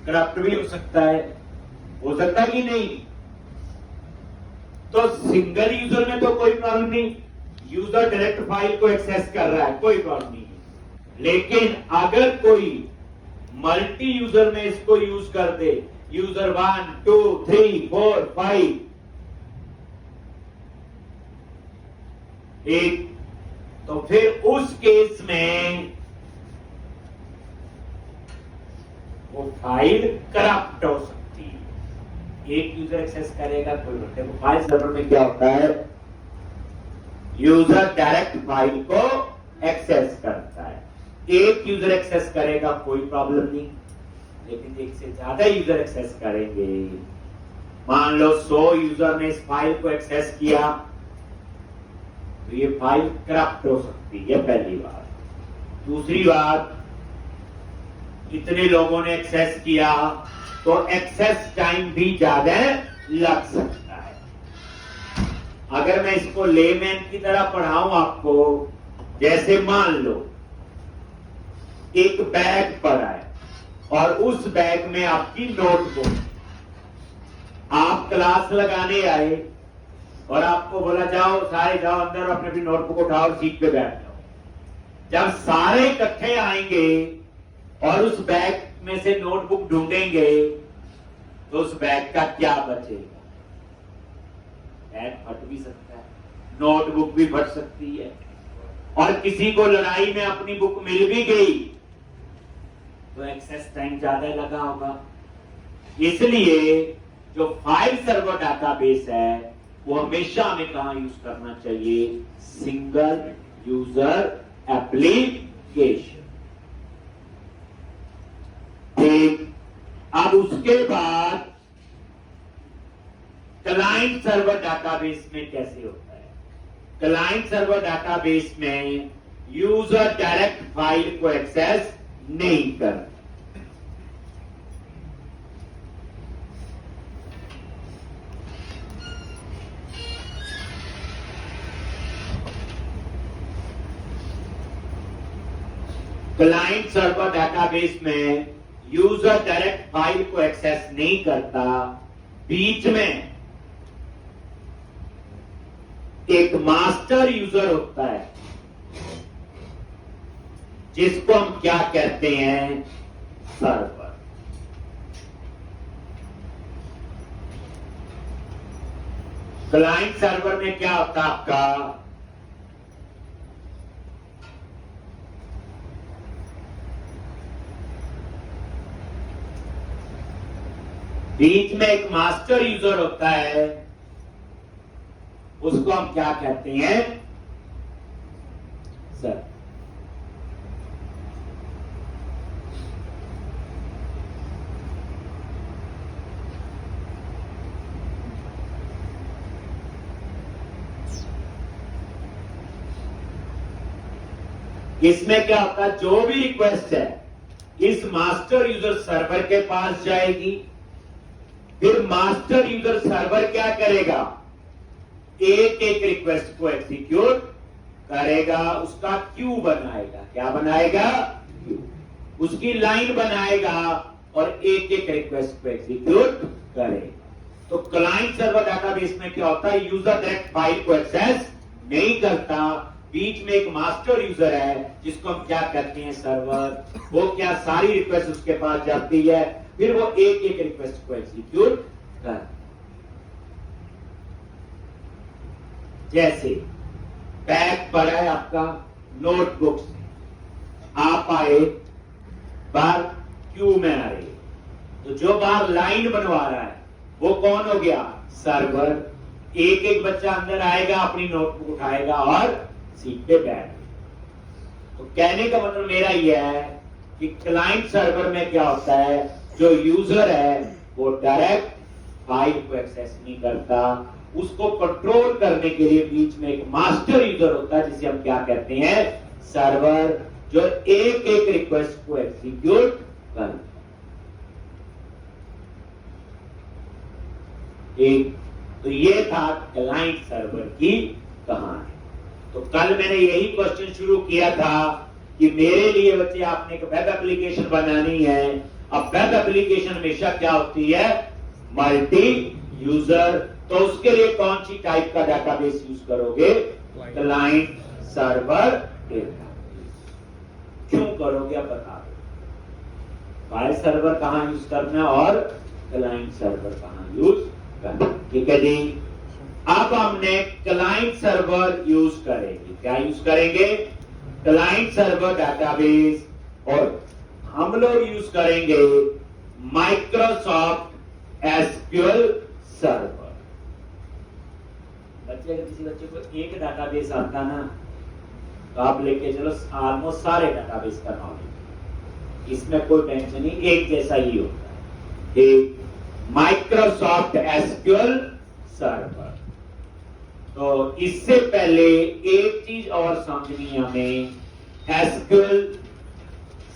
Corrupt भी हो सकता है कि नहीं। तो सिंगल यूजर में तो कोई प्रॉब्लम नहीं, यूजर डायरेक्ट फाइल को एक्सेस कर रहा है, कोई प्रॉब्लम नहीं है। लेकिन अगर कोई मल्टी यूजर में इसको यूज कर दे, यूजर 1 2 3 4 5 एक, तो फिर उस केस में वो फाइल करप्ट हो सकती है। एक यूजर एक्सेस करेगा, कोई देखो फाइल सर्वर में क्या होता है, यूजर डायरेक्ट फाइल को एक्सेस करता है। एक यूजर एक्सेस करेगा कोई प्रॉब्लम नहीं, लेकिन एक से ज्यादा यूजर एक्सेस करेंगे, मान लो 100 यूजर ने इस फाइल को एक्सेस किया, तो ये फाइल करप्ट हो सकती है, पहली बात। दूसरी बात, इतने लोगों ने एक्सेस किया तो एक्सेस टाइम भी ज्यादा लग सकता है। अगर मैं इसको लेमैन की तरह पढ़ाऊं आपको, जैसे मान लो एक बैग पड़ा है और उस बैग में आपकी नोटबुक, आप क्लास लगाने आए और आपको बोला जाओ सारे जाओ अंदर, अपने अपनी नोटबुक उठाओ, सीट पे बैठ जाओ। जब सारे इकट्ठे आएंगे और उस बैग में से नोटबुक ढूंढेंगे, तो उस बैग का क्या बचेगा? बैग फट भी सकता है, नोटबुक भी फट सकती है, और किसी को लड़ाई में अपनी बुक मिल भी गई तो एक्सेस टाइम ज्यादा लगा होगा। इसलिए जो फाइल सर्वर डाटाबेस है वो हमेशा हमें कहां यूज करना चाहिए? Single user application. ठीक, अब उसके बाद क्लाइंट सर्वर डाटाबेस में कैसे होता है? क्लाइंट सर्वर डाटाबेस में यूजर डायरेक्ट फाइल को एक्सेस नहीं करता। क्लाइंट सर्वर डाटाबेस में यूजर डायरेक्ट फाइल को एक्सेस नहीं करता, बीच में एक मास्टर यूजर होता है जिसको हम क्या कहते हैं? सर्वर। क्लाइंट सर्वर में क्या होता है आपका? बीच में एक मास्टर यूजर होता है, उसको हम क्या कहते हैं? सर। इसमें क्या होता है? जो भी रिक्वेस्ट है इस मास्टर यूजर सर्वर के पास जाएगी, फिर मास्टर यूजर सर्वर क्या करेगा? एक एक रिक्वेस्ट को एग्जीक्यूट करेगा, उसका क्यू बनाएगा। क्या बनाएगा? क्यू। उसकी लाइन बनाएगा और एक एक रिक्वेस्ट को एग्जीक्यूट करेगा। तो क्लाइंट सर्वर डाटाबेस में क्या होता है? यूजर डायरेक्ट फाइल को एक्सेस नहीं करता, बीच में एक मास्टर यूजर है जिसको हम क्या कहते हैं? सर्वर। वो क्या सारी रिक्वेस्ट उसके पास जाती है, फिर वो एक एक रिक्वेस्ट को एग्जीक्यूट कर। जैसे बैग पड़ा है आपका नोटबुक से, आप आए बाहर क्यू में आए, तो जो बाहर लाइन बनवा रहा है वो कौन हो गया? सर्वर। एक एक बच्चा अंदर आएगा, अपनी नोटबुक उठाएगा और सीट पे बैठ। तो कहने का मतलब मेरा यह है कि क्लाइंट सर्वर में क्या होता है? जो यूजर है वो डायरेक्ट फाइल को एक्सेस नहीं करता, उसको कंट्रोल करने के लिए बीच में एक मास्टर यूजर होता है जिसे हम क्या कहते हैं? सर्वर, जो एक एक रिक्वेस्ट को एग्जीक्यूट करता है। एक तो ये था क्लाइंट सर्वर की कहानी। तो कल मैंने यही क्वेश्चन शुरू किया था कि मेरे लिए बच्चे आपने एक वेब एप्लीकेशन बनानी है, अब वेब एप्लीकेशन हमेशा क्या होती है, मल्टी यूजर, तो उसके लिए कौन सी टाइप का डाटाबेस यूज करोगे, क्लाइंट सर्वर डेटाबेस। क्यों करोगे अब बता दो, फाइल सर्वर कहां यूज करना है और क्लाइंट सर्वर कहां यूज करना है, ठीक है जी। अब हमने क्लाइंट सर्वर यूज करेंगे, क्या यूज करेंगे, क्लाइंट सर्वर डाटाबेस, और हम लोग यूज करेंगे माइक्रोसॉफ्ट एसक्यूएल सर्वर। बच्चे अगर किसी बच्चे को एक डाटाबेस आता ना, तो आप लेके चलो ऑलमोस्ट सारे डाटाबेस का नॉलेज, इसमें कोई टेंशन नहीं, एक जैसा ही होता है, माइक्रोसॉफ्ट एसक्यूएल सर्वर। तो इससे पहले एक चीज और समझनी है हमें, SQL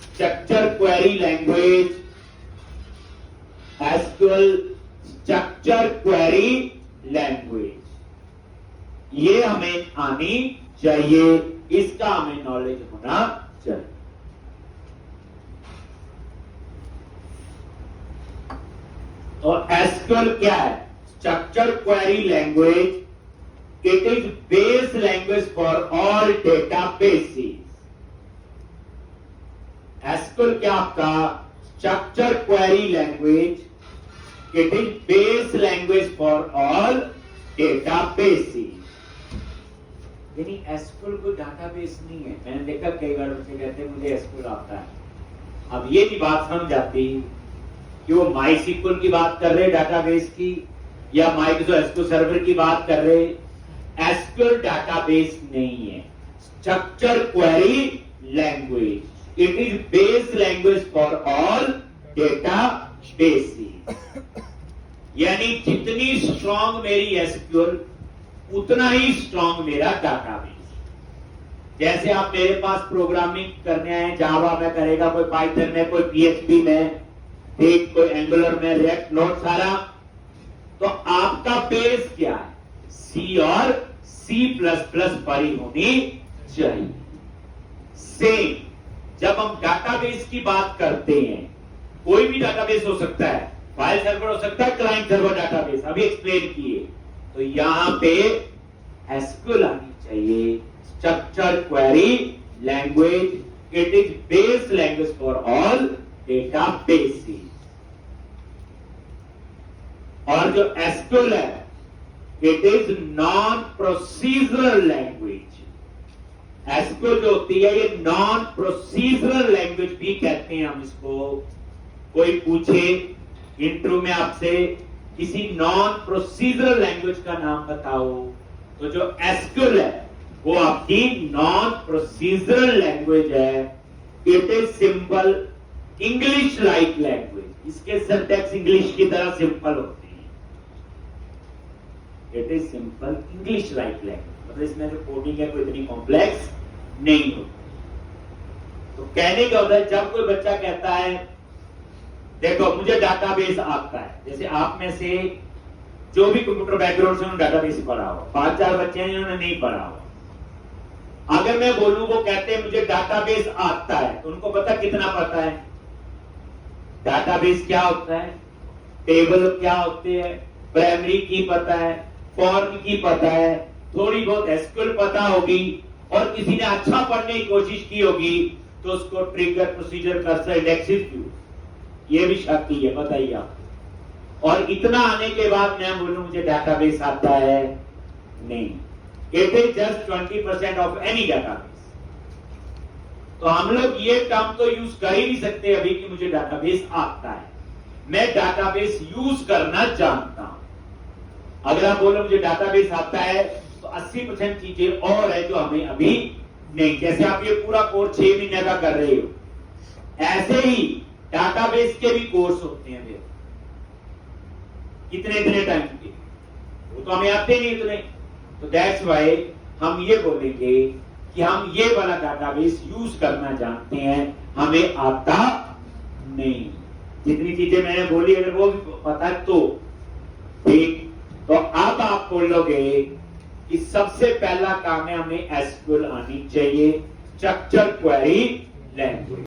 structure query language, SQL structure query language, ये हमें आनी चाहिए, इसका हमें नॉलेज होना चाहिए। और एसक्यूएल क्या है, structure query language, it is base language for all databases। SQL क्या आपका, structure query language, it is base language for all databases। यानी SQL कोई डाटाबेस नहीं है। मैंने देखा कई बार बच्चे कहते हैं मुझे SQL आता है। अब ये भी बात समझ जाती कि वो MySQL की बात कर रहे डाटाबेस की, या माइक्रोसॉफ्ट एसक्यूएल सर्वर की बात कर रहे। एसक्यूएल डाटाबेस नहीं है, structure query language, it is base language for all databases. यानी जितनी स्ट्रांग मेरी एसक्यूएल, उतना ही स्ट्रांग मेरा डाटाबेस। जैसे आप मेरे पास प्रोग्रामिंग करने आए, जावा में करेगा, कोई पाइथन में, कोई पीएचपी में, एक कोई एंगुलर में, रिएक्ट, नोड, सारा, तो आपका बेस क्या है, सी और सी प्लस प्लस पर ही होनी चाहिए। सेम जब हम डाटाबेस की बात करते हैं, कोई भी डाटाबेस हो सकता है, फाइल सर्वर हो सकता है, क्लाइंट सर्वर डाटाबेस, अभी एक्सप्लेन किए, तो यहां पे एसक्यूएल आनी चाहिए, structure query language, it is base language for all databases. और जो एसक्यूएल है, it is non procedural language. SQL जो होती है, ये नॉन प्रोसीजरल लैंग्वेज भी कहते हैं हम इसको। कोई पूछे इंटरव्यू में आपसे किसी नॉन प्रोसीजरल लैंग्वेज का नाम बताओ, तो जो एसक्यूएल है वो आपकी नॉन प्रोसीजरल लैंग्वेज है। It is simple English like language, इसके सिंटैक्स इंग्लिश की तरह सिंपल होते हैं। It is simple English like language, मतलब इसमें जो कोडिंग है कोई इतनी कॉम्प्लेक्स नहीं होती। तो कहने का होता है, जब कोई बच्चा कहता है देखो मुझे डाटाबेस आता है, जैसे आप में से जो भी कंप्यूटर बैकग्राउंड से उन्होंने डाटाबेस पढ़ा हो, 5-4 बच्चे हैं जिन्होंने नहीं पढ़ा हो। अगर मैं बोलूं वो कहते हैं मुझे डाटाबेस आता है, तो उनको पता कितना पता है डाटाबेस क्या होता है, टेबल क्या होते हैं, प्राइमरी की पता है, फॉर्म की पता है, थोड़ी बहुत एसक्यूएल पता होगी, और किसी ने अच्छा पढ़ने की कोशिश की होगी तो उसको trigger, procedure, cursor, indexed view, ये भी शक्ति है, बताइए आप। और इतना आने के बाद मैं बोलूं मुझे डाटाबेस आता है, नहीं, it is just 20% of any database. तो हम लोग ये टर्म तो यूज कर ही नहीं सकते अभी कि मुझे डाटाबेस आता है। मैं डाटाबेस यूज करना जानता हूं। अगर आप बोलो मुझे डाटाबेस आता है, तो 80% चीजें और है जो हमें अभी नहीं। जैसे आप ये पूरा कोर्स 6 महीने का कर रहे हो, ऐसे ही डाटाबेस के भी कोर्स होते हैं मेरे, इतने टाइम के, वो तो हमें आते नहीं इतने। तो दैट्स वाई हम ये बोलेंगे कि हम ये वाला डाटाबेस यूज करना जानते हैं, हमें आता नहीं। जितनी चीजें मैंने बोली अगर वो भी पता है तो ठीक। तो अब आप बोलोगे कि सबसे पहला काम है हमें एसक्यूएल आनी चाहिए, स्ट्रक्चर क्वेरी लैंग्वेज।